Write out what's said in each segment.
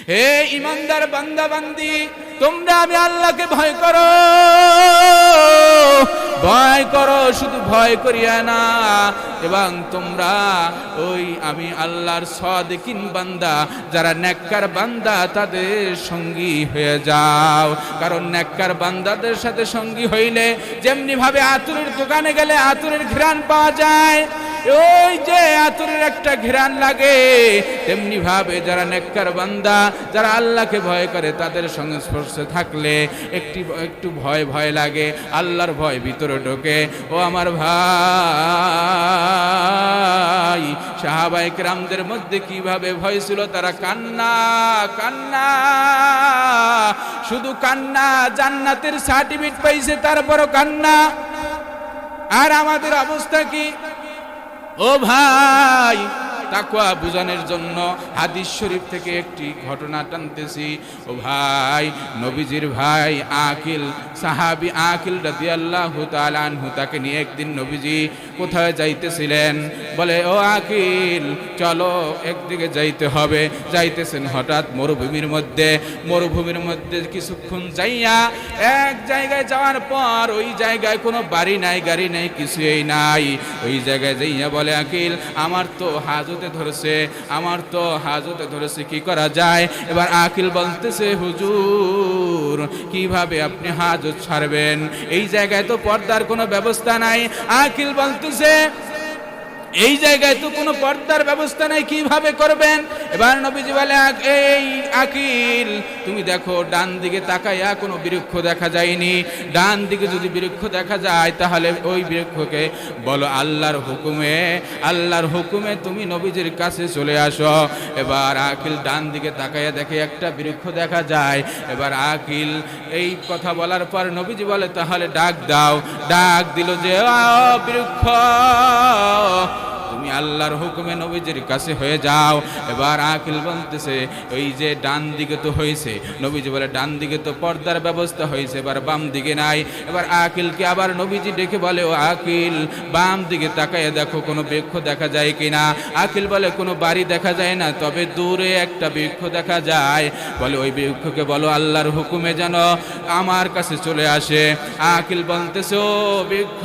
হে ঈমানদার বান্দা বান্দি, তোমরা আমি আল্লাহকে ভয় করো, ভয় করো, শুধু ভয় করিয়া না, এবং তোমরা ওই আমি আল্লাহর সাদিকিন বান্দা, যারা নেককার বান্দা, তাদের সঙ্গী হয়ে যাও। কারণ নেককার বান্দাদের সাথে সঙ্গী হইলে যেমনি ভাবে আতরের দোকানে গেলে আতরের ঘ্রাণ পাওয়া যায়, ওই যে আতরের একটা ঘ্রাণ লাগে, তেমনি ভাবে যারা নেককার বান্দা, যারা আল্লাহকে ভয় করে, তাদের সংস্পর্শে থাকলে একটু ভয় ভয় লাগে, আল্লাহর ভয় ভিতরে ঢোকে। ও আমার ভাই, সাহাবায়ে কেরামদের মধ্যে কিভাবে ভয় ছিল, তারা কান্না কান্না, শুধু কান্না, জান্নাতের সার্টিফিকেট পাইছে তারপরও কান্না। আর আমাদের অবস্থা কি? ও ভাই, তাকওয়া বুঝানোর জন্য হাদিস শরীফ থেকে একটি ঘটনা টানতেছি। ও ভাই, নবীজির ভাই আকিল, সাহাবী আকিল রাদিয়াল্লাহু তাআলা আনহু, তাকে নিয়ে একদিন নবীজি কোথায় যাইতেছিলেন। বলে, ও আকিল, চলো একদিকে যাইতে হবে। যাইতেছেন, হঠাৎ মরুভূমির মধ্যে কিছুক্ষণ যাইয়া এক জায়গায় যাওয়ার পর ওই জায়গায় কোনো বাড়ি নাই, গাড়ি নাই, কিছুই নাই। ওই জায়গায় যাইয়া বলে, আকিল, আমার তো হাজতে ধরেছে, কি করা যায়? এবার আকিল বলতেছে, হুজুর, কিভাবে আপনি হাজত ছাড়বেন? এই জায়গায় তো পর্দার কোনো ব্যবস্থা নাই। আকিল বলতেছে, এই জায়গায় তো কোনো পর্দার ব্যবস্থা নাই, কিভাবে করবেন? এবার নবীজি বলে, এই আকিল, তুমি দেখো ডান দিকে তাকাইয়া কোনো বৃক্ষ দেখা যায়নি। ডান দিকে যদি বৃক্ষ দেখা যায়, তাহলে ওই বৃক্ষকে বলো আল্লাহর হুকুমে তুমি নবীজির কাছে চলে আসো। এবার আকিল ডান দিকে তাকাইয়া দেখে একটা বৃক্ষ দেখা যায়। এবার আকিল এই কথা বলার পর নবীজি বলে, তাহলে ডাক দাও। ডাক দিল যে, বৃক্ষ, তুমি আল্লাহর হুকুমে নবীজির কাছে হয়ে যাও। এবার আকিল বলতেছে, ওই যে ডান দিকে তো হয়েছে, নবীজি বলে ডান দিকে তো পর্দার ব্যবস্থা হয়েছে, এবার বাম দিকে নাই। এবার আকিলকে আবার নবীজি ডেকে বলে, ও আকিল, বাম দিকে তাকায় দেখো কোনো বৃক্ষ দেখা যায় কিনা। আকিল বলে, কোনো বাড়ি দেখা যায় না, তবে দূরে একটা বৃক্ষ দেখা যায়। বলে, ওই বৃক্ষকে বলো আল্লাহর হুকুমে যেন আমার কাছে চলে আসে। আকিল বলতেছে, ও বৃক্ষ,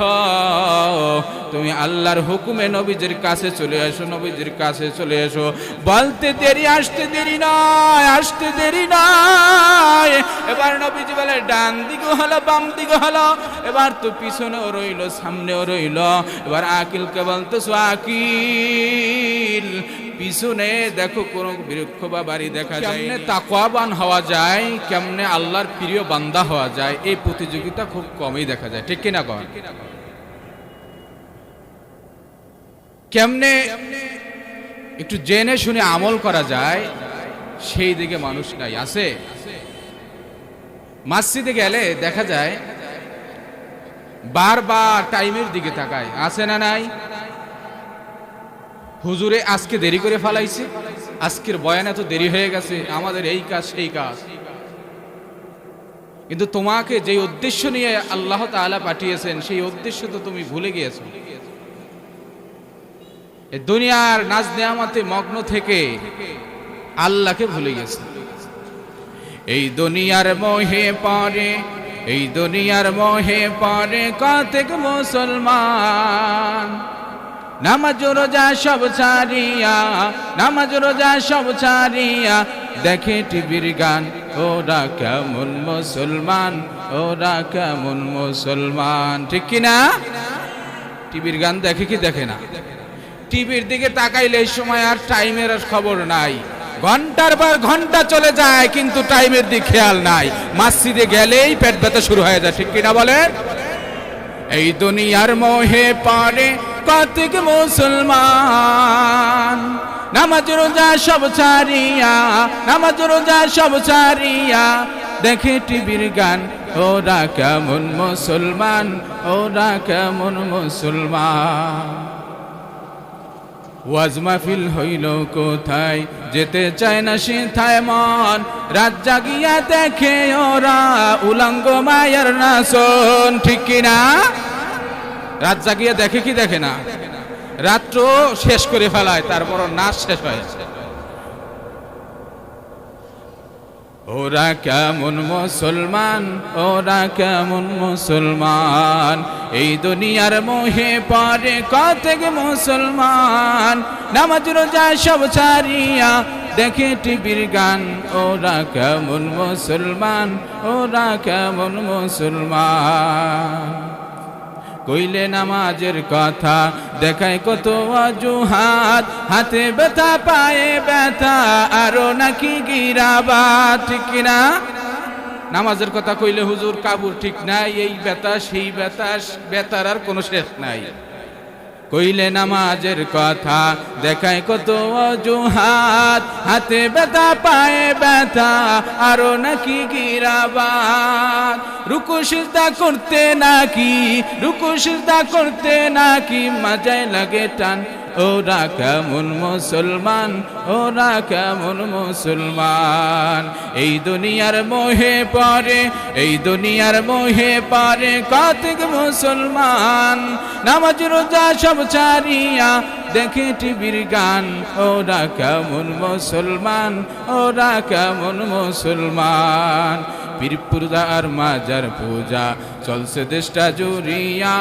তুমি আল্লাহর হুকুমে নবীজির কাছে চলে এসো। বলতে দেরি, আসতে দেরি নয়। এবার নবীজি বলে, ডান দিকে হলো, বাম দিকে হলো, এবার তো পিছনেও রইল, সামনেও রইল। এবার আকিলকে বলতেছো, আকিল, পিছনে দেখো কোন বৃক্ষ বা বাড়ি দেখা যায়। কেমনে তাকওয়াবান হওয়া যায়, কেমনে আল্লাহর প্রিয় বান্দা হওয়া যায়, এই প্রতিযোগিতা খুব কমই দেখা যায়, ঠিক কিনা কন? কেমনে একটু জেনে শুনে আমল করা যায়, সেই দিকে মানুষ নাই। আছে মসজিদে গেলে দেখা যায় বারবার টাইমের দিকে তাকায়, আছে না নাই? হুজুরে আজকে দেরি করে ফেলাইছে, আজকের বয়ান এত দেরি হয়ে গেছে, আমাদের এই কাজ সেই কাজ। কিন্তু তোমাকে যে উদ্দেশ্য নিয়ে আল্লাহ তাআলা পাঠিয়েছেন, সেই উদ্দেশ্য তো তুমি ভুলে গিয়েছো। দুনিয়ার নাজ নেয়ামতে মগ্ন থেকে আল্লাহকে ভুলে গেছে। এই দুনিয়ার মোহে পড়ে কতেক মুসলমান, নামাজ রোজা সব ছাড়িয়া দেখে টিভির গান, ওরা কেমন মুসলমান, ঠিক কিনা? টিভির গান দেখে কি দেখে না? টিভির দিকে তাকাইলে এই সময় আর টাইমের খবর নাই, ঘন্টার পর ঘন্টা চলে যায়, কিন্তু টাইমের দিকে খেয়াল নাই। মসজিদে গেলেই পেট ব্যথা শুরু হয়ে যায়, ঠিক কিনা বলেন? এই দুনিয়ার মোহে পড়ে কতক মুসলমান, নামাজ রোজা সব ছাড়িয়া দেখে টিভির গান, ওরা কেমন মুসলমান। ওয়াজ মাহফিল হইল কোথায়, যেতে চায় না সেথায় মন, রাত জাগিয়া দেখে ওরা উলঙ্গ মায়ের নাচন, ঠিক কিনা? রাত জাগিয়া দেখে কি দেখে না? রাত্র শেষ করে ফেলায়, তারপর নাচ শেষ হয়। ওরা কেমন মুসলমান, ওরা কেমন মুসলমান, এই দুনিয়ার মোহে পড়ে কতক মুসলমান, নামাজ রোজা সব ছাড়িয়া দেখে টিভির গান, ওরা কেমন মুসলমান, ওরা কেমন মুসলমান। কইলে নামাজের কথা দেখায় কত অজুহাত, হাতে ব্যথা পায়ে ব্যথা আরো নাকি গিরাবাত, ঠিক কিনা? নামাজের কথা কইলে হুজুর কাবুর ঠিক নাই, এই ব্যথা সেই ব্যথা, ব্যথার আর কোনো শেষ নাই। কইলে নামাজের কথা দেখায় কত অজুহাত, হাতে ব্যথা পায়ে ব্যথা আরো নাকি গিরাবাত। রুকু সিজদা করতে নাকি, রুকু সিজদা করতে নাকি মাজায় লাগে টান, ওরা কেমন মুসলমান, ওরা কেমন মুসলমান। এই দুনিয়ার মোহে পড়ে, এই দুনিয়ার মোহে পড়ে কতক মুসলমান, নামাজ রোজা সব ছাড়িয়া দেখে টিভির গান, ওরা কেমন মুসলমান, ওরা কেমন মুসলমান। পীর পূজা আর মাজার পূজা চলছে দেশটা জুড়িয়া,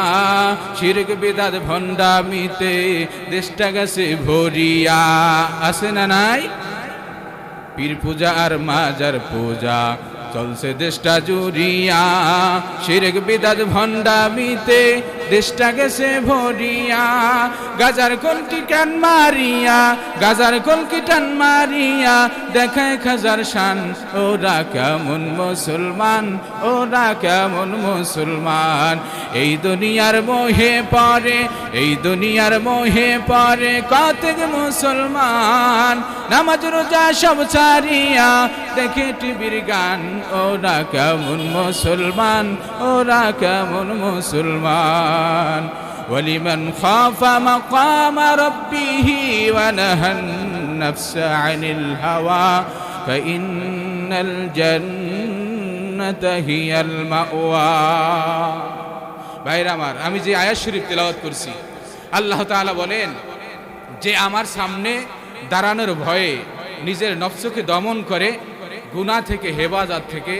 শিরক বিদাত ভণ্ডামিতে দেশটা গেছে ভরিয়া, আছে না নাই? পীর পূজা আর মাজার পূজা চলছে দেশটা জুড়িয়া, শিরক বিদাত ভণ্ডামিতে দেশটা গেছে ভরিয়া। গাজার কলকি টান মারিয়া, গাজার কলকি টান মারিয়া দেখায় খাজার শান, ওরা কেমন মুসলমান, ওরা কেমন মুসলমান। এই দুনিয়ার মোহে পড়ে, এই দুনিয়ার মোহে পড়ে কতক মুসলমান, নামাজ রোজা সব ছাড়িয়া দেখে টিভির গান, ওরা কেমন মুসলমান, ওরা কেমন মুসলমান। ওয়ালিমান খাফা মাকামা রাব্বিহি ওয়া নাহান নাফসা আনিল হাওয়া ফাইন্নাল জান্নাতা হিয়াল মাওয়া। ভাইরা আমার, আমি যে আয়াত শরীফ তেলাওয়াত করছি, আল্লাহ তাআলা বলেন যে আমার সামনে দাঁড়ানোর ভয়ে নিজের নফসকে দমন করে, গুনাহ থেকে হেফাজত থেকে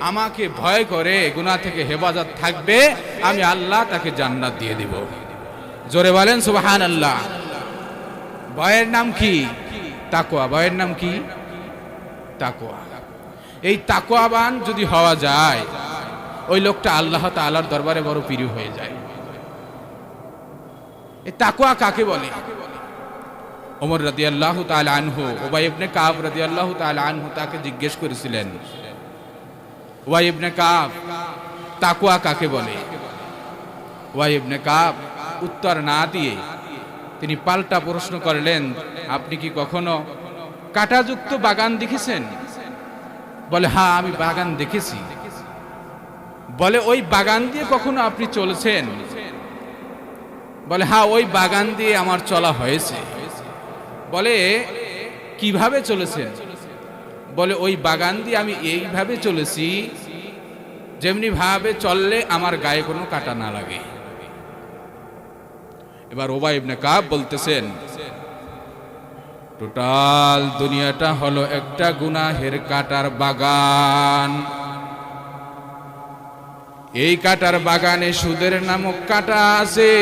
আমাকে ভয় করে গুনাহ থেকে হেফাজত থাকবে, আমি আল্লাহ তাকে জান্নাত দিয়ে দিব। জোরে বলেন সুবহানাল্লাহ। ভয়ের নাম কি? তাকওয়া। ভয়ের নাম কি? তাকওয়া। এই তাকওয়াবান যদি হওয়া যায়, ওই লোকটা আল্লাহ তাআলার দরবারে বড় প্রিয় হয়ে যায়। এই তাকওয়া কাকে বলে? ওমর রাদিয়াল্লাহু তাআলা আনহু, উবাই ইবনে কাব রাদিয়াল্লাহু তাআলা আনহু তাকে জিজ্ঞেস করেছিলেন, উবাই ইবনে কাব, তাকওয়া কাকে বলে? উবাই ইবনে কাব উত্তর না দিয়ে তিনি পাল্টা প্রশ্ন করলেন, আপনি কি কখনো কাঁটাযুক্ত বাগান দেখেছেন? বলে, হ্যাঁ আমি বাগান দেখেছি। বলে, ওই বাগান দিয়ে কখনো আপনি চলেছেন? বলে, হ্যাঁ ওই বাগান দিয়ে আমার চলা হয়েছে। বলে, কিভাবে চলেছেন? বলে, ওই বাগান দিয়ে আমি এইভাবে চলেছি যেমনি ভাবে চললে আমার গায়ে কোনো কাঁটা না লাগে। এবার উবাই ইবনে কাব বলতেছেন, টোটাল দুনিয়াটা হলো একটা গুনাহের কাঁটার বাগান। এই কাঁটার বাগানে সুদের নামক কাঁটা আছে,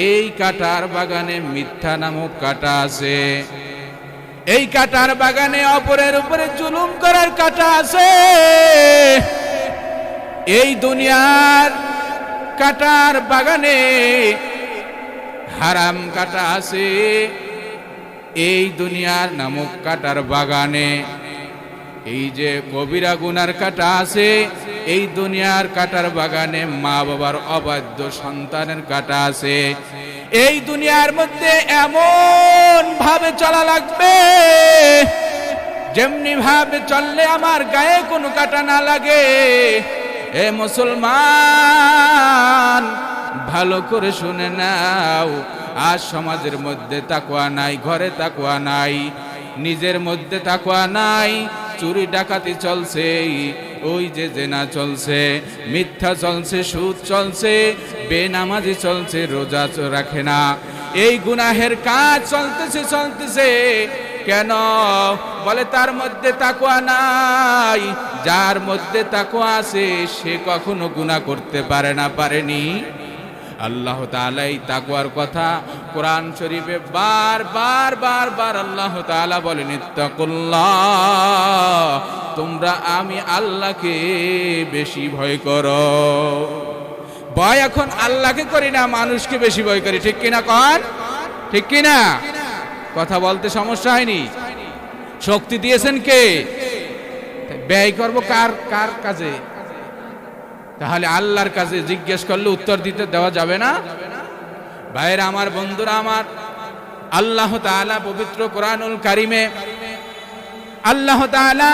এই কাঁটার বাগানে মিথ্যা নামক কাঁটা আছে, এই কাঁটার বাগানে অপরের উপরে জুলুম করার কাঁটা আছে, এই দুনিয়ার কাঁটার বাগানে হারাম কাঁটা আছে, এই দুনিয়ার নামক কাঁটার বাগানে এই যে কবিরা গুনার কাঁটা আছে, এই দুনিয়ার কাঁটার বাগানে মা বাবার অবাধ্য সন্তানের কাঁটা আছে। এই দুনিয়ার মধ্যে এমন ভাবে চলা লাগবে যেমনি ভাবে চললে আমার গায়ে কোনো কাঁটা না লাগে। এ মুসলমান, ভালো করে শুনে নাও, আজ সমাজের মধ্যে তাকওয়া নাই, ঘরে তাকওয়া নাই, নিজের মধ্যে তাকওয়া নাই, চুরি ডাকাতি চলছে, ওই যে জেনা চলছে, মিথ্যা চলছে, সুদ চলছে, বেনামাজি চলছে, রোজা রাখে না, এই গুনাহের কাজ চলতেছে। কেন? বলে তার মধ্যে তাকওয়া নাই। যার মধ্যে তাকওয়া আছে সে কখনো গুনাহ করতে পারে না, পারেনি। আল্লাহ তাআলা এই তাকওয়ার কথা কোরআন শরীফে বার আল্লাহ তাআলা বলেন, ইত্তাকুল্লাহ, তোমরা আমি আল্লাহকে বেশি ভয় করো। ভয় এখন আল্লাহকে করি না, মানুষকে বেশি ভয় করি, ঠিক কিনা কন? ঠিক কিনা? কথা বলতে সমস্যা হয়নি? শক্তি দিয়েছেন কে? ব্যয় করব কার কার কাজে? তাহলে আল্লাহর কাছে জিজ্ঞেস করলে উত্তর দিতে দেওয়া যাবে না? ভাইরা আমার, বন্ধুরা আমার, আল্লাহ তাআলা পবিত্র কোরআনুল কারিমে আল্লাহ তাআলা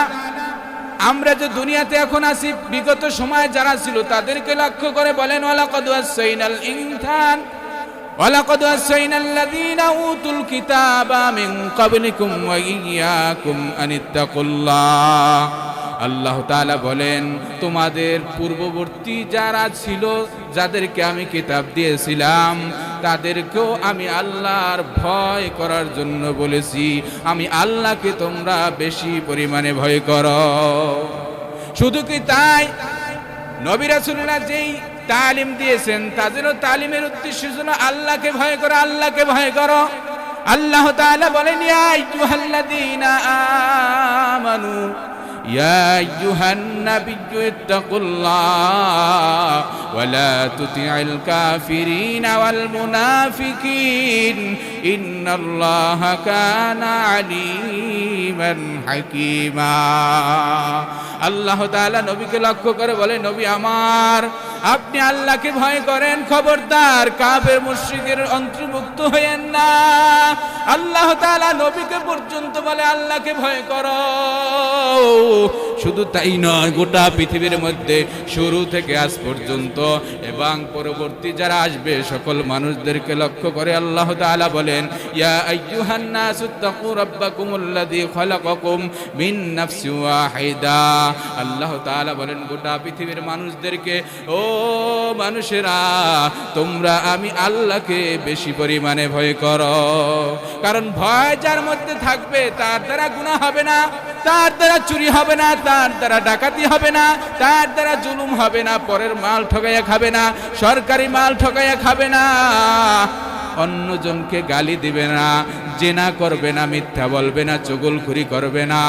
আমরা যে দুনিয়াতে এখন আছি, বিগত সময় যারা ছিল তাদেরকে লক্ষ্য করে বলেন, ওয়ালাকাদ ওয়াসাইনাল ইনসান ওয়ালাকাদ ওয়াসাইনাল্লাযীনা উতুল কিতাবা মিন ক্বাবলিকুম ওয়া ইয়্যাকুম আনিত্তাকুল্লাহ। আল্লাহ তাআলা বলেন, তোমাদের পূর্ববর্তী যারা ছিল, যাদেরকে আমি কিতাব দিয়েছিলাম, তাদেরকেও আমি আল্লাহর ভয় করার জন্য বলেছি। আমি আল্লাহকে তোমরা বেশি পরিমাণে ভয় করো। শুধু কি তাই, নবী রাসূলুল্লাহ যেই তালিম দিয়েছেন, তাদেরও তালিমের উদ্দেশ্য ছিল আল্লাহকে ভয় করো, আল্লাহকে ভয় করো। আল্লাহ তাআলা বলেন, ইয়া আইয়ুহাল্লাযীনা আমানু ইয়া আইয়ুহান নাবিয়্যু ইত্তাকুল্লাহ ওয়া লা তুতি'ল কাফিরিনা ওয়াল মুনাফিকিন ইন্নাল্লাহা কানা আলীমান হাকীমা। আল্লাহ তাআলা নবীকে লক্ষ্য করে বলে, নবী আমার, আপনি আল্লাহকে ভয় করেন, খবরদার কাফের মুশরিকের অন্তর্ভুক্ত হয়েন না। আল্লাহ তাআলা নবীকে পর্যন্ত বলে আল্লাহকে ভয় করো। শুধু তাই নয়, গোটা পৃথিবীর মধ্যে শুরু থেকে আজ পর্যন্ত এবং পরবর্তী যারা আসবে সকল মানুষদেরকে লক্ষ্য করে আল্লাহ তাআলা বলেন, ইয়া আইয়ুহান নাসুত্তাকু রাব্বাকুমুল্লাযী খালাকাকুম মিন নাফসিন ওয়াহিদা। আল্লাহ তাআলা বলেন, গোটা পৃথিবীর মানুষদেরকে, ও মানুষেরা, তোমরা আমি আল্লাহকে বেশি পরিমাণে ভয় করো। কারণ ভয় যার মধ্যে থাকবে তার দ্বারা গুনাহ হবে না, তার দ্বারা চুরি হবে না, তার দ্বারা ডাকাতি হবে না, তার দ্বারা জুলুম হবে না, পরের মাল ঠকাইয়া খাবে না, সরকারি মাল ঠকাইয়া খাবে না, অন্যজনকে গালি দিবে না, জেনা করবে না, মিথ্যা বলবে না, চুগলখুরি করবে না,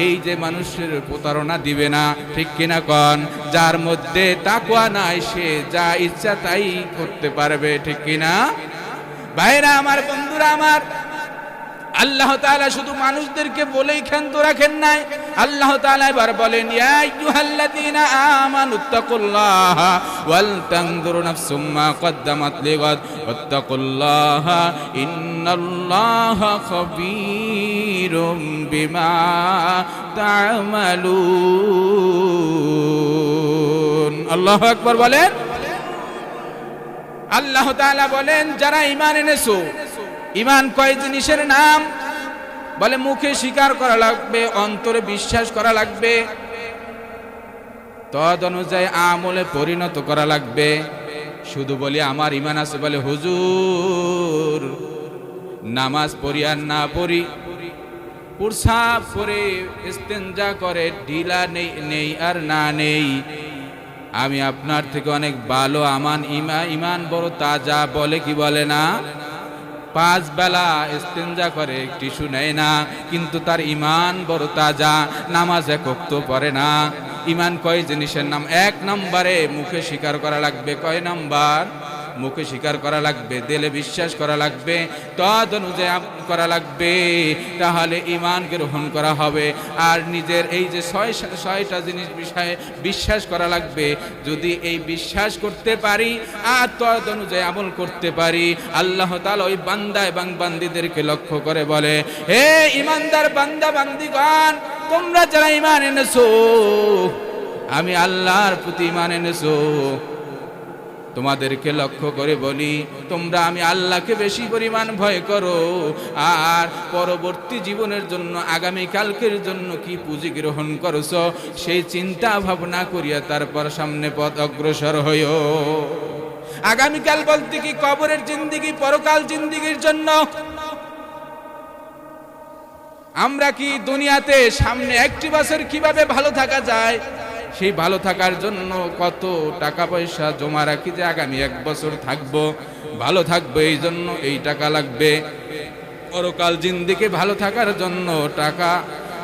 এই যে মানুষের প্রতারণা দিবে না, ঠিক কিনা কন? যার মধ্যে তাকওয়া নাই সে যা ইচ্ছা তাই করতে পারবে, ঠিক কিনা? ভাইরা আমার, বন্ধুরা আমার, আল্লাহ তাআলা শুধু মানুষদেরকে বলেই ক্ষান্ত রাখেন নাই। আল্লাহ তাআলা এবার বলেন, ইয়া আইয়ুহাল্লাযীনা আমানুত্তাকুল্লাহা ওয়াল তানজুর নাফসুম মা কদ্দামাত লিগাদ ওয়াত্তাকুল্লাহা ইন্নাল্লাহা খাবীরুম বিমা তা'মালুন। আল্লাহু আকবার বলেন। আল্লাহ তাআলা বলেন, যারা ঈমান এনেছো, ঈমান কয় জিনিসের নাম? বলে মুখে স্বীকার করা লাগবে, অন্তরে বিশ্বাস করা লাগবে, তদ অনুযায়ী আমলে পরিণত করা লাগবে। শুধু বলি আমার ঈমান আছে বলে হুজুর নামাজ পড়ি আর না পড়ি, প্রসাব করে ইস্তেঞ্জা করে, ঢিলা নেই আর না নেই, আমি আপনার থেকে অনেক ভালো, আমার ঈমান বড় তাজা, বলে কি বলে না? 5 বেলা ইস্তেঞ্জা করে, টিস্যু নেয় না, কিন্তু তার ঈমান বড় তাজা, নামাজ এক ওয়াক্ত পড়ে না। ঈমান কয় জিনিসের নাম? 1 নম্বরে মুখে স্বীকার করা লাগবে। কয় নাম্বার? মুখে স্বীকার করা লাগবে, দিলে বিশ্বাস করা লাগবে, তদ অনুযায়ী করা লাগবে, তাহলে ঈমান গ্রহণ করা হবে। আর নিজের এই যে 6টা জিনিস বিষয়ে বিশ্বাস করা লাগবে, যদি এই বিশ্বাস করতে পারি আর তদ অনুযায়ী আমল করতে পারি, আল্লাহ তাআলা ওই বান্দা এবং বান্দীদেরকে লক্ষ্য করে বলে, হে ঈমানদার বান্দা বান্দীগণ, তোমরা যারা ঈমান এনেছো, আমি আল্লাহর প্রতি ঈমান এনেছো, তোমাদেরকে লক্ষ্য করে বলি, তোমরা আমি আল্লাহকে বেশি পরিমাণ ভয় করো, আর পরবর্তী জীবনের জন্য, আগামী কালকের জন্য কি পুঁজি গ্রহণ করছো সেই চিন্তা ভাবনা করিয়া তারপর সামনে পথ অগ্রসর হইও। আগামীকাল বলতে কি কবরের জিন্দেগি, পরকাল জিন্দেগির জন্য। আমরা কি দুনিয়াতে সামনে 1 বছর কিভাবে ভালো থাকা যায়, সেই ভালো থাকার জন্য কত টাকা পয়সা জমা রাখি যে আগামী 1 বছর থাকবো, ভালো থাকবো, এই জন্য এই টাকা লাগবে। পরকাল জিন্দিগি ভালো থাকার জন্য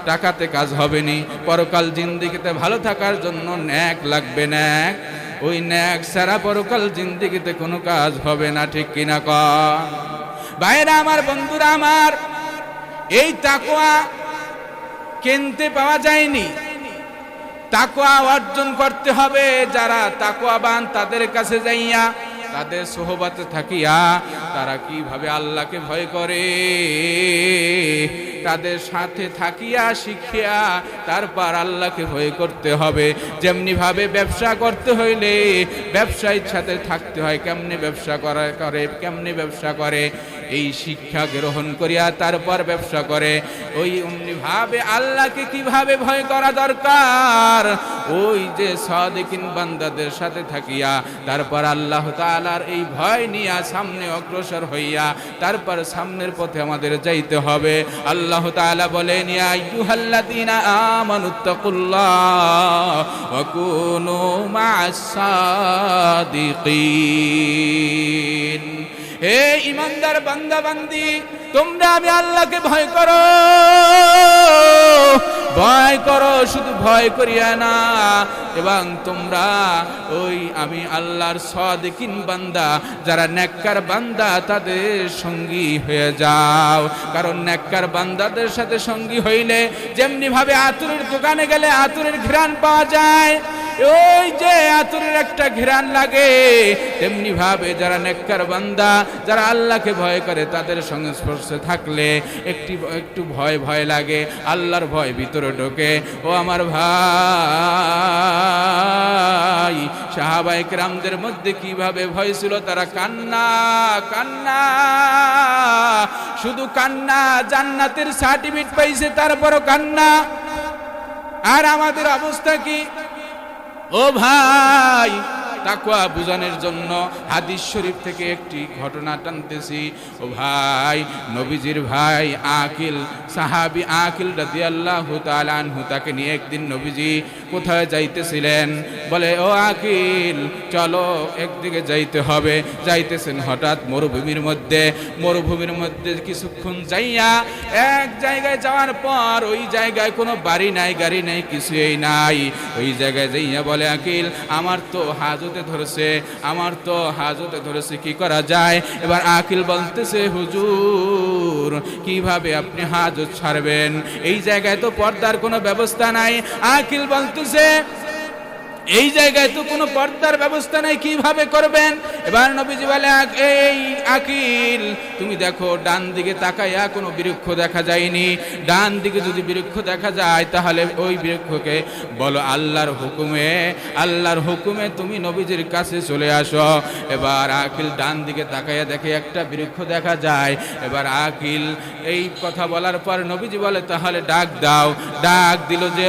টাকাতে কাজ হবে নি, পরকাল জিন্দিগিতে ভালো থাকার জন্য ন্যাক লাগবে, ন্যাক। ওই ন্যাক ছাড়া পরকাল জিন্দিগিতে কোনো কাজ হবে না, ঠিক কিনা কন? ভাইরা আমার, বন্ধুরা আমার, এই তাকওয়া কিনতে পাওয়া যায়নি, তাকওয়া অর্জন করতে হবে। যারা তাকওয়াবান তাদের কাছে যাইয়া, তাদের সোহবতে থাকিয়া তারা কিভাবে আল্লাহকে ভয় করে, তাদের সাথে থাকিয়া শিখিয়া তারপর আল্লাহকে ভয় করতে হবে। যেমনি ভাবে ব্যবসা করতে হইলে ব্যবসায়ীর সাথে থাকতে হয়, কেমনে ব্যবসা করে কেমনে ব্যবসা করে, এই শিক্ষা গ্রহণ করিয়া তারপর ব্যবসা করে। ওই অমনি ভাবে আল্লাহকে কিভাবে ভয় করা দরকার, ওই যে সাদিকিন বান্দাদের সাথে থাকিয়া তারপর আল্লাহ তাআলার এই ভয় নিয়ে সামনে অগ্রসর হইয়া তারপর সামনের পথে আমাদের যাইতে হবে। আল্লাহ তাআলা বলেন, ইয়া আইয়ুহাল্লাযীনা আমানুত্তাকুল্লাহ ওয়া কুনু মা'আস সাদিকিন। হে ইমানদার বান্দা বান্দি, তোমরা আমি আল্লাহকে ভয় করো, ভয় করো, শুধু ভয় করিয়া না, এবং তোমরা ওই আমি আল্লাহর সাদিকিন বান্দা, যারা নেককার বান্দা, তাদের সঙ্গী হয়ে যাও। কারণ নেককার বান্দাদের সাথে সঙ্গী হইলে যেমনি ভাবে আতরের দোকানে গেলে আতরের ঘ্রাণ পাওয়া যায়, ওই যে আতরের একটা ঘ্রাণ লাগে, তেমনি ভাবে যারা নেককার বান্দা, যারা আল্লাহকে ভয় করে, তাদের সংস্পর্শে থাকলে একটু ভয় ভয় লাগে, আল্লাহর ভয় ভিতরে ঢোকে। ও আমার ভাই, সাহাবায়ে কেরামদের মধ্যে কিভাবে ভয় ছিল, তারা কান্না কান্না, শুধু কান্না। জান্নাতের সার্টিফিকেট পাইছে তারপরও কান্না। আর আমাদের অবস্থা কি? ও ভাই, তাকওয়া বুঝানোর জন্য হাদিস শরীফ থেকে একটি ঘটনা টানতেছি। ও ভাই, নবীজির ভাই আকিল, সাহাবী আকিল রাদিয়াল্লাহু তাআলা আনহু, তাকে নিয়ে একদিন নবীজি কোথায় যাইতেছিলেন। বলে, ও আকিল, চলো একদিকে যাইতে হবে। যাইতেছেন হঠাৎ মরুভূমির মধ্যে কিছুক্ষণ যাইয়া এক জায়গায় যাওয়ার পর ওই জায়গায় কোনো বাড়ি নাই, গাড়ি নাই, কিছুই নাই। ওই জায়গায় যাইয়া বলে, আকিল, আমার তো হাজতে ধরেছে, কি করা যায়? এবার আকিল বলতেছে, হুজুর, কিভাবে আপনি হাজত ছাড়বেন? এই জায়গায় তো পর্দার কোনো ব্যবস্থা নাই। আকিল বলতেছে, এই জায়গায় তো কোনো পর্দার ব্যবস্থা নাই, কিভাবে করবেন? এবার নবীজি বলে, এই আকিল, তুমি দেখো ডান দিকে তাকাইয়া কোনো বৃক্ষ দেখা যায়নি। ডান দিকে যদি বৃক্ষ দেখা যায় তাহলে ওই বৃক্ষকে বলো আল্লাহর হুকুমে তুমি নবীজির কাছে চলে আসো। এবার আকিল ডান দিকে তাকাইয়া দেখে একটা বৃক্ষ দেখা যায়। এবার আকিল এই কথা বলার পর নবীজি বলে, তাহলে ডাক দাও। ডাক দিল যে,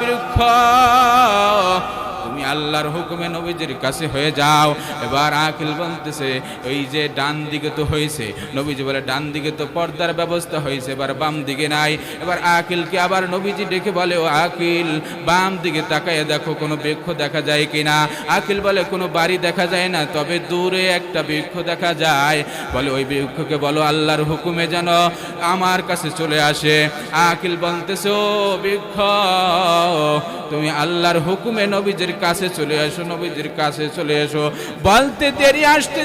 বৃক্ষ, তুমি আল্লাহর হুকুমে নবীজির কাছে হয়ে যাও। এবার আকিল বলতেছে, এই যে ডান দিকে তো হয়েছে, নবীজি বলে ডান দিকে তো পর্দার ব্যবস্থা হয়েছে, এবার বাম দিকে নাই। এবার আকিলকে আবার নবীজি ডেকে বলে, ও আকিল, বাম দিকে তাকাইয়া দেখো কোনো বৃক্ষ দেখা যায় কিনা। আকিল বলে, কোনো বাড়ি দেখা যায় না, তবে দূরে একটা বৃক্ষ দেখা যায়। বলে, ওই বৃক্ষকে বলো আল্লাহর হুকুমে যেন আমার কাছে চলে আসে। আকিল বলতেছে, ও বৃক্ষ, তুমি আল্লাহর হুকুমে নবীজির কাছে চলে আসো, নবীজির কাছে চলে এসো। বলতে দেরি, আসতে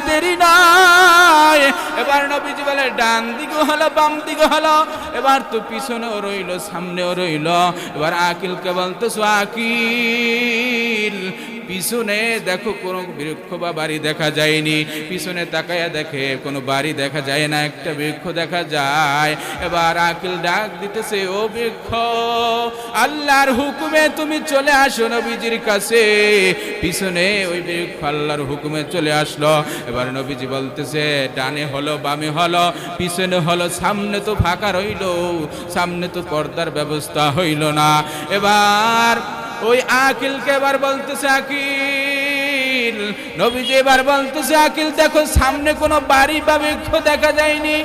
দেরি নয়। এবার নবীজি বলে, ডান দিকে হলো, বাম দিকে হলো, এবার তো পিছনেও রইল, সামনেও রইল। এবার আকিলকে বলতেছো, আকিল, পিছনে দেখো কোনো বৃক্ষ বা বাড়ি দেখা যায়নি। পিছনে তাকায়া দেখে কোনো বাড়ি দেখা যায় না, একটা বৃক্ষ দেখা যায়। এবার আকিল ডাক দিতেছে, ও বৃক্ষ, আল্লাহর হুকুমে তুমি চলে আসো নবীজির কাছে। পিছনে ওই বৃক্ষ আল্লাহর হুকুমে চলে আসলো। এবার নবীজি বলতেছে, ডানে হলো, বামে হলো, পিছনে হলো, সামনে তো ফাঁকা রইল, সামনে তো পর্দার ব্যবস্থা হইল না। এবার ওই আকিলকে এবার বলতেছে, আকিল, নবীজি এবার বলতেছে, আকিল, দেখো সামনে কোনো বাড়ি বা বৃক্ষ দেখা যায়নি।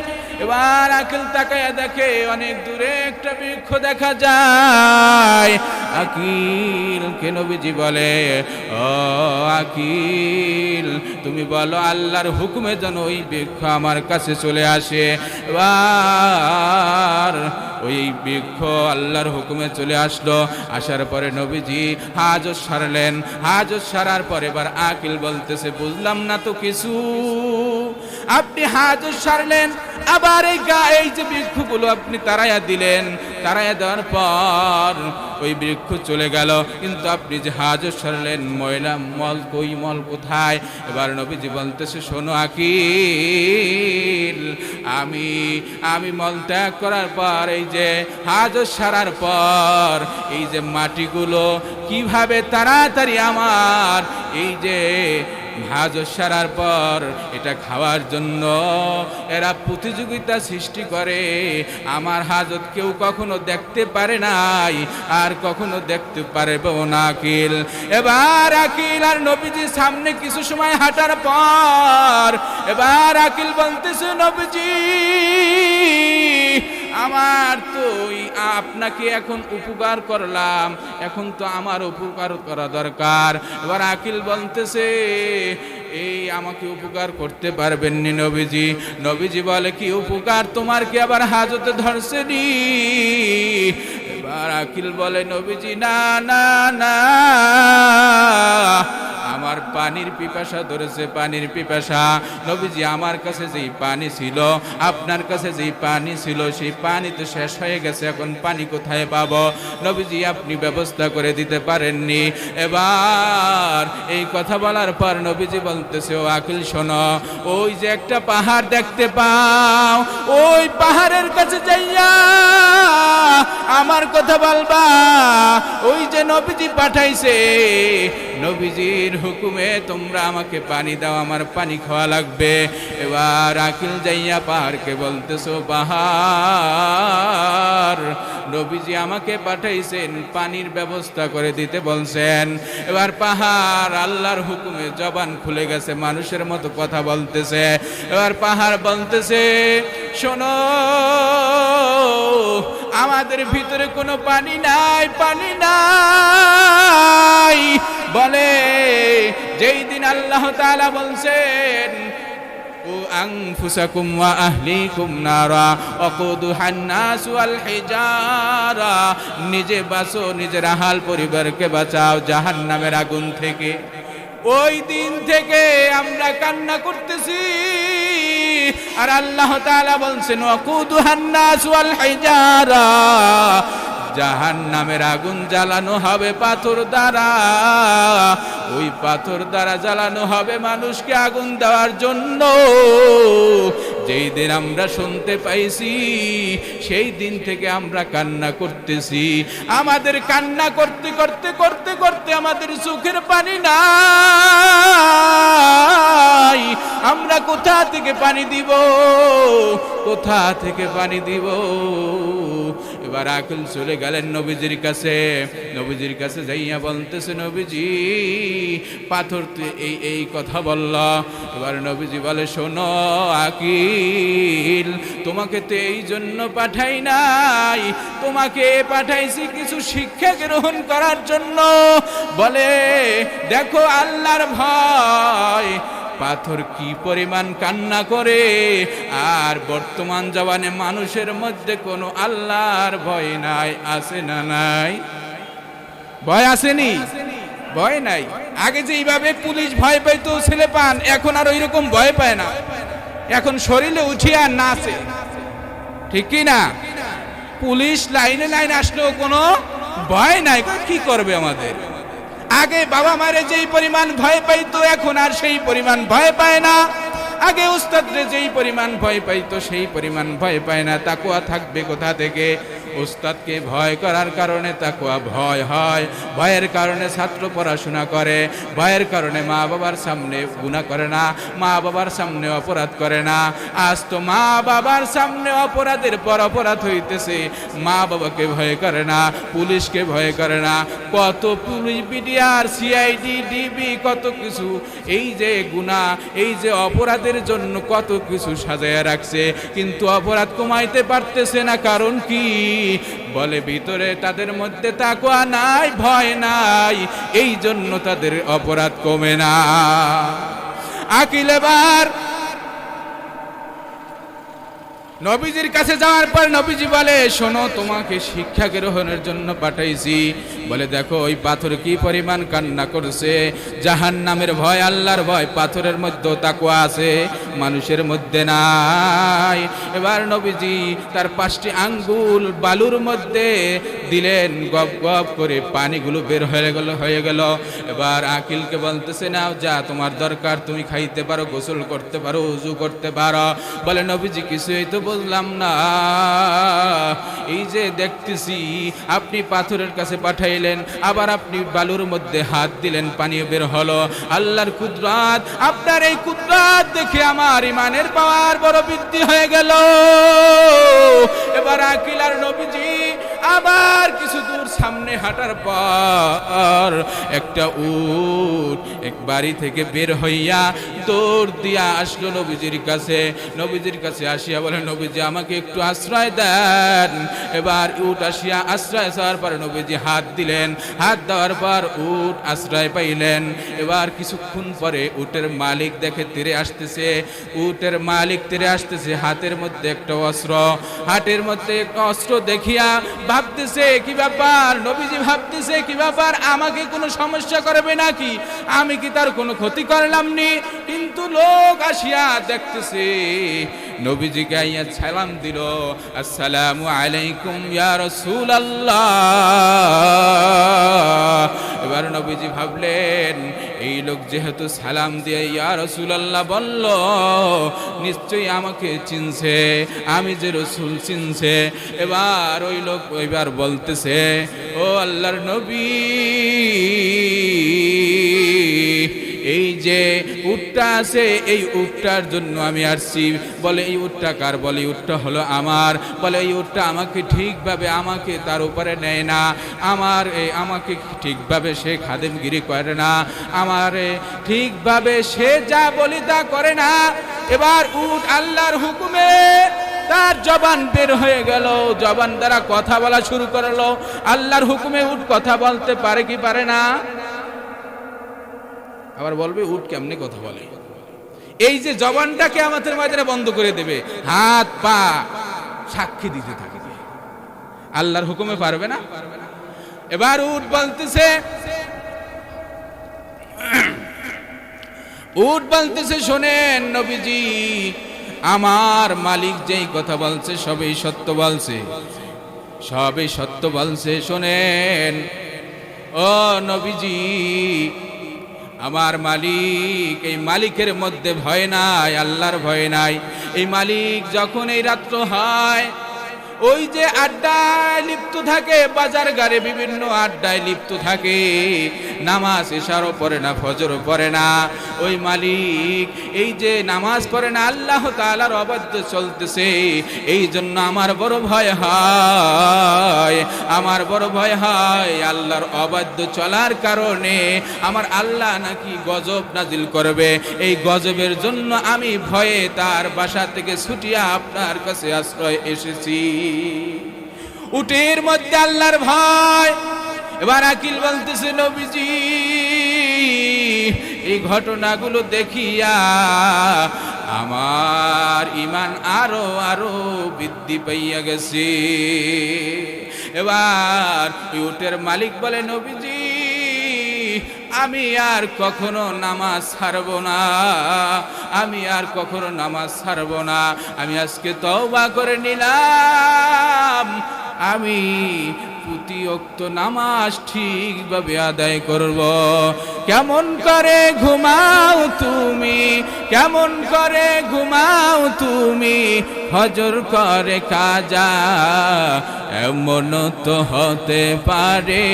এবার আকিল তাকায়া দেখে অনেক দূরে একটা বৃক্ষ দেখা যায়। আকিলকে নবীজি বলে, ও আকিল, তুমি বলো আল্লাহর হুকুমে যেন ওই বৃক্ষ আমার কাছে চলে আসে। এবার ওই বৃক্ষ আল্লাহর হুকুমে চলে আসলো। আসার পরে নবীজি হাজত সারলেন। হাজত সারার পরে এবার আকিল বলতেছে, বুঝলাম না তো কিছু। আপনি হাজত সারলেন, আবার এই যে বৃক্ষগুলো আপনি তাড়াইয়া দিলেন, তাড়াইয়া দেওয়ার পর ওই বৃক্ষ চলে গেল, কিন্তু আপনি যে হাজত সারলেন, ময়লা মল কই, মল কোথায়? এবার নবীজি বলতেছে, শোনো আকিল, আমি মল ত্যাগ করার পর, এই যে হাজত সারার পর এই যে মাটিগুলো কিভাবে তাড়াতাড়ি আমার এই যে হাজত সারার পর এটা খাওয়ার জন্য এরা প্রতিযোগিতা সৃষ্টি করে। আমার হাজত কেউ কখনো দেখতে পারে নাই, আর কখনো দেখতে পারবে না আকিল। এবার আকিল আর নবীজি সামনে কিছু সময় হাঁটার পর এবার আকিল বলতেছে, নবীজি, আমার তো আপনাকে এখন উপকার করলাম, এখন তো আমার উপকার করা দরকার। এবার আকিল বলতেছে, এই আমাকে উপকার করতে পারবেননি নবীজি? নবীজি বলে, কি উপকার? তোমার কি আবার হাজতে ধরছে নি? এবার আকিল বলে, নবীজি, না না না, আমার পানির পিপাসা ধরেছে, পানির পিপাসা। নবীজি, আমার কাছে যেই পানি ছিল, আপনার কাছে যেই পানি ছিল, সেই পানি তো শেষ হয়ে গেছে, এখন পানি কোথায় পাবো? নবীজি, আপনি ব্যবস্থা করে দিতে পারেননি। এবার এই কথা বলার পর নবীজি বলতেছে, ও আকিল শোনো, ওই যে একটা পাহাড় দেখতে পাও, ওই পাহাড়ের কাছে যাইয়া আমার কথা বলবা। ওই যে নবীজি পাঠাইছে, নবীজির হুকুমে তোমরা আমাকে পানি দাও, আমার পানি খাওয়া লাগবে। এবার আকিল যাইয়া পাহাড়কে বলতেছো, পাহাড়, নবীজি আমাকে পাঠাইছেন, পানির ব্যবস্থা করে দিতে বলছেন। এবার পাহাড় আল্লাহর হুকুমে জবান খুলে গেছে, মানুষের মতো কথা বলতেছে। এবার পাহাড় বলতেছে, শোনো, আমাদের ভিতরে কোনো পানি নাই, পানি নাই। বলে, যেই দিন আল্লাহ তাআলা বলছেন, ও আনফুসাকুম ওয়া আহলিকুম নারা ওয়াকুদুহান নাস ওয়াল হিজারা, নিজে বাঁচো, নিজের আহাল পরিবারকে বাঁচাও জাহান্নামের আগুন থেকে। ওই দিন থেকে আমরা কান্না করতেছি, আর আল্লাহ তাআলা বলছেন, ওয়াকুদুহান নাস ওয়াল হিজারা, জাহান্নামের আগুন জ্বালানো হবে পাথর দ্বারা। ওই পাথর দ্বারা জ্বালানো হবে মানুষকে আগুন দেওয়ার জন্য। যেই দিন আমরা শুনতে পাইছি, সেই দিন থেকে আমরা কান্না করতেছি। আমাদের কান্না করতে করতে করতে করতে আমাদের চোখের পানি নাই। আমরা কোথা থেকে পানি দিব? কোথা থেকে পানি দিব? এবার আকিল চলে গেলেন নবীজির কাছে। নবীজির কাছে যাইয়া বলতেছে, নবীজি, পাথর এই কথা বলল। এবার নবীজি বলে, শোনো আকিল, তোমাকে তো এই জন্য পাঠাই নাই, তোমাকে পাঠাইছি কিছু শিক্ষা গ্রহণ করার জন্য। বলে, দেখো আল্লাহর ভয়, পাথর কি পরিমাণ কান্না করে, আর বর্তমান জবানে মানুষের মধ্যে কোনো আল্লাহর ভয় নাই। আছে না নাই? ভয় আসেনি? ভয় নাই। আগে যেইভাবে পুলিশ ভয় পাইতো ছেলে পান, এখন আর ওইরকম ভয় পায় না। এখন শরীরে উঠিয়া নাচে, ঠিক কি না? পুলিশ লাইনে লাইনে আসলেও কোনো ভয় নাই। কি করবে আমাদের? আগে বাবা মারে যেই পরিমাণ ভয় পাইতো, এখন আর সেই পরিমাণ ভয় পায় না। আগে উস্তাদরে যেই পরিমাণ ভয় পাইতো, সেই পরিমাণ ভয় পায় না। তাকওয়া থাকবে কোথা থেকে? উস্তাদকে ভয় করার কারণে তাকওয়া ভয় হয়। ভয়ের কারণে ছাত্র পড়াশোনা করে, ভয়ের কারণে মা বাবার সামনে গুনাহ করে না, মা বাবার সামনে অপরাধ করে না। আজ তো মা বাবার সামনে অপরাধের পর অপরাধ হইতেছে, মা বাবাকে ভয় করে না, পুলিশকে ভয় করে না। কত পুলিশ, বিডিআর, সিআইডি, ডিবি, কত কিছু এই যে গুনাহ, এই যে অপরাধের অপরাধের জন্য কত কিছু সাজায়া রাখছে, কিন্তু অপরাধ কমাইতে পারতেছে না। কারণ কি? বলে ভিতরে তাদের মধ্যে তাকওয়া নাই, ভয় নাই, এই জন্য তাদের অপরাধ কমে না। আকিল এবার নবীজির কাছে যাওয়ার পর নবীজি বলে, শোনো, তোমাকে শিক্ষা গ্রহণের জন্য পাঠাইছি। বলে, দেখো ওই পাথর কি পরিমাণ কান্না করছে। জাহান্নামের ভয়, আল্লাহর ভয় পাথরের মধ্যে তাকওয়া আছে, মানুষের মধ্যে নাই। এবার নবীজি তার 5টি আঙ্গুল বালুর মধ্যে দিলেন, গপ গপ করে পানিগুলো বের হয়ে গেল। এবার আকিলকে বলতেছে, নাও যা, তোমার দরকার, তুমি খাইতে পারো, গোসল করতে পারো, ওযু করতে পারো। বলে, নবীজি কিছুই তো বললাম না, এই যে দেখতেছি আপনি পাথরের কাছে পাঠাইলেন, আবার আপনি বালুর মধ্যে হাত দিলেন, পানি বের হলো। আল্লাহর কুদরত, আপনার এই কুদরত দেখে আমার ইমানের পাওয়ার বড় বৃদ্ধি হয়ে গেল। এবার আকিল আর নবীজি আবার কিছু দূর সামনে হাঁটার পর একটা উট এক বাড়ি থেকে বের হইয়া দৌড় দিয়া আসলো নবীজির কাছে। নবীজির কাছে আসিয়া বলে, নবীজি আমাকে একটু আশ্রয় দেন। এবার উট আসিয়া আশ্রয় চাওয়ার পর নবীজি হাত দিলেন, হাত দেওয়ার পর উট আশ্রয় পাইলেন। এবার কিছুক্ষণ পরে উটের মালিক দেখে তীরে আসতেছে, উটের মালিক তীরে আসতেছে, হাতের মধ্যে একটা অস্ত্র, হাতের মধ্যে একটা অস্ত্র দেখিয়া ভাবতেছে কি ব্যাপার, নবীজি ভাবতেছে কি ব্যাপার, আমাকে কোনো সমস্যা করবে নাকি, আমি কি তার কোনো ক্ষতি করলাম নি? কিন্তু লোক আসিয়া দেখতেছে নবীজিকে আইয়া সালাম দিল, আসসালামু আলাইকুম ইয়া রাসূলুল্লাহ। এবার নবীজি ভাবলেন, এই লোক যেহেতু সালাম দিয়ে ইয়া রাসূলুল্লাহ বলল, নিশ্চয়ই আমাকে চিনছে, আমি যে রাসূল চিনছে। এবার ওই লোক এবার বলতেছে, ও আল্লাহর নবী, এই যে উটটা আছে, এই উটটার জন্য আমি আসছি। বলে, এই উটটা কার? বলে, উটটা হলো আমার। বলে, এই উটটা আমাকে ঠিকভাবে, আমাকে তার উপরে নেয় না, আমাকে ঠিকভাবে সে খাদেমগিরি করে না, আমার ঠিকভাবে সে যা বলি তা করে না। এবার উট আল্লাহর হুকুমে তার জবান বের হয়ে গেল, জবান দ্বারা কথা বলা শুরু করলো। আল্লাহর হুকুমে উট কথা বলতে পারে কি পারে না? আবার বলবে, উট কেমনে কথা বলে? এই যে জবানটাকে আমাদের মাঝে বন্ধ করে দেবে, হাত পা সাক্ষী দিতে থাকবে, আল্লাহর হুকুমে পারবে না। এবার উট বলতেছে, শোনেন নবীজি, আমার মালিক যেই কথা বলছে সবই সত্য বলছে, সবই সত্য বলছে। শোনেন ও নবীজি, আমার মালিক, এই মালিকের মধ্যে ভয় নাই, আল্লাহর ভয় নাই। এই মালিক যখন এই রাত্র হয়, ওই যে আড্ডায় লিপ্ত থাকে, বাজার ঘাটে বিভিন্ন আড্ডায় লিপ্ত থাকে, নামাজ এশারও পড়ে না, ফজরও পড়ে না। ওই মালিক এই যে নামাজ পড়ে না, আল্লাহ তাআলার অবাধ্য চলতেছে, এই জন্য আমার বড় ভয় হয়, আমার বড় ভয় হয় আল্লাহর অবাধ্য চলার কারণে আমার আল্লাহ নাকি গজব নাজিল করবে। এই গজবের জন্য আমি ভয়ে তার বাসা থেকে ছুটিয়া আপনার কাছে আশ্রয় এসেছি। উটের মধ্যে আল্লাহর ভয়। এবার আকিল বলতেছে, নবীজি, এই ঘটনাগুলো দেখিয়া আমার ঈমান আরো আরো বৃদ্ধি পাইয়া গেছে। এবার উটের মালিক বলে, নবীজি, আমি আর কখনো নামাজ ছাড়ব না, আমি আর কখনো নামাজ ছাড়ব না। আমি আজকে তওবা করে নিলাম, আমি প্রতি ওয়াক্ত নামাজ ঠিকভাবে আদায় করব। কেমন করে ঘুমাও তুমি, কেমন করে ঘুমাও তুমি, ফজর করে কাজা, এমন তো হতে পারে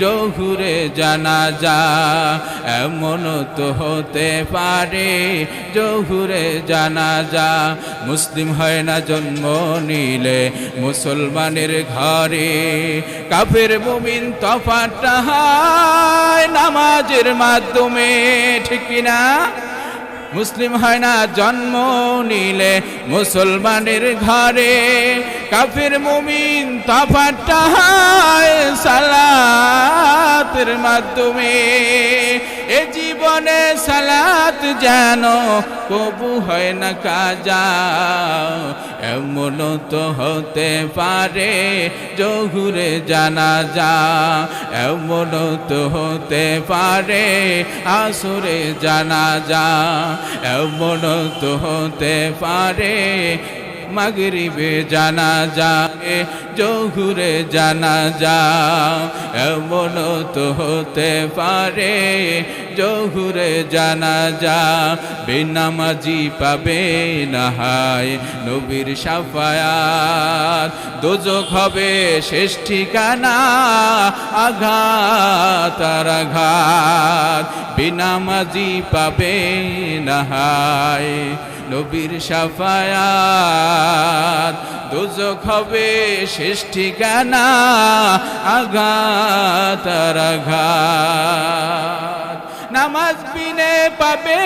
জোহরে জানাজা, এমন তো হতে পারে জোহরে জানাজা। মুসলিম হয় না জন্ম নিলে মুসলমানের ঘরে, কাফের মুমিন তফাৎটা হয় নামাজের মাধ্যমে, ঠিক কিনা? মুসলিম হয় না জন্ম নিলে মুসলমানের ঘরে, কাফির মুমিন তফাৎটা হয় সালাতের মাধ্যমে। এ জীবনে সালাত যেন কবু হয় না কাজা, এমন তো হতে পারে জহুরে জানাজা, এমন তো হতে পারে আসরে জানাজা, এমন তো হতে পারে মাগরিবে জানাজা, জহুরে জানাজা, এমন তো হতে পারে জহুরে জানাজা। বেনামাজি পাবে না হায় নবীর শাফায়াত, দোজখ হবে শেষ ঠিকানা, আঘাত আর আঘাত। বেনামাজি পাবে না হায় নবীর শাফায়াত, দোজখ হবে শেষ ঠিকানা, আঘাত আর আঘাত। নামাজ বিনে পাবে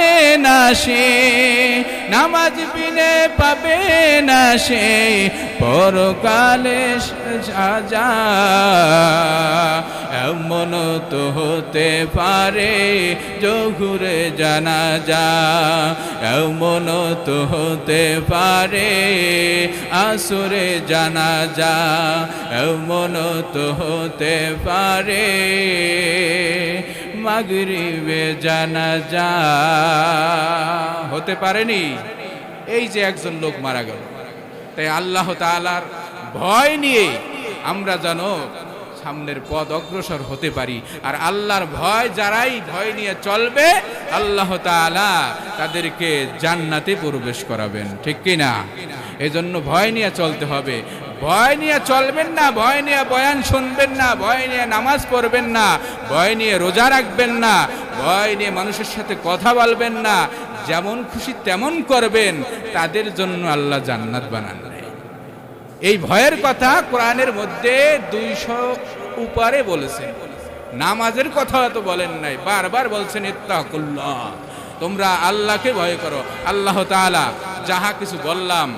না সে, নামাজ বিনে পাবে না সে পরকালে সাজা, এমন তো হতে পারে জহুরে জানাজা, এমন তো হতে পারে আসরে জানাজা, এমন তো হতে পারে মাগরিবে জানাজা। হতে পারেনি? এই যে একজন লোক মারা গেল, তাই আল্লাহ তাআলার ভয় নিয়ে আমরা যেন সামনের পথ অগ্রসর হতে পারি। আর আল্লাহর ভয় যারাই ভয় নিয়ে চলবে, আল্লাহ তাআলা তাদেরকে জান্নাতে প্রবেশ করাবেন, ঠিক কি না? এজন্য ভয় নিয়ে চলতে হবে। ভয় নিয়ে চলবেন না, ভয় নিয়ে বয়ান শুনবেন না, ভয় নিয়ে নামাজ পড়বেন না, ভয় নিয়ে রোজা রাখবেন না, ভয় নিয়ে মানুষের সাথে কথা বলবেন না। যেমন খুশি তেমন করবেন, তাদের জন্য আল্লাহ জান্নাত বানান। এই ভয়ের কথা কোরআনের মধ্যে 200 উপরে বলেছেন। নামাজের কথা তো বলেন নাই, বারবার বলছেন ইত্তাকুল্লাহ, তোমরা আল্লাহকে ভয় করো। আল্লাহ তাআলা যাহা কিছু বললাম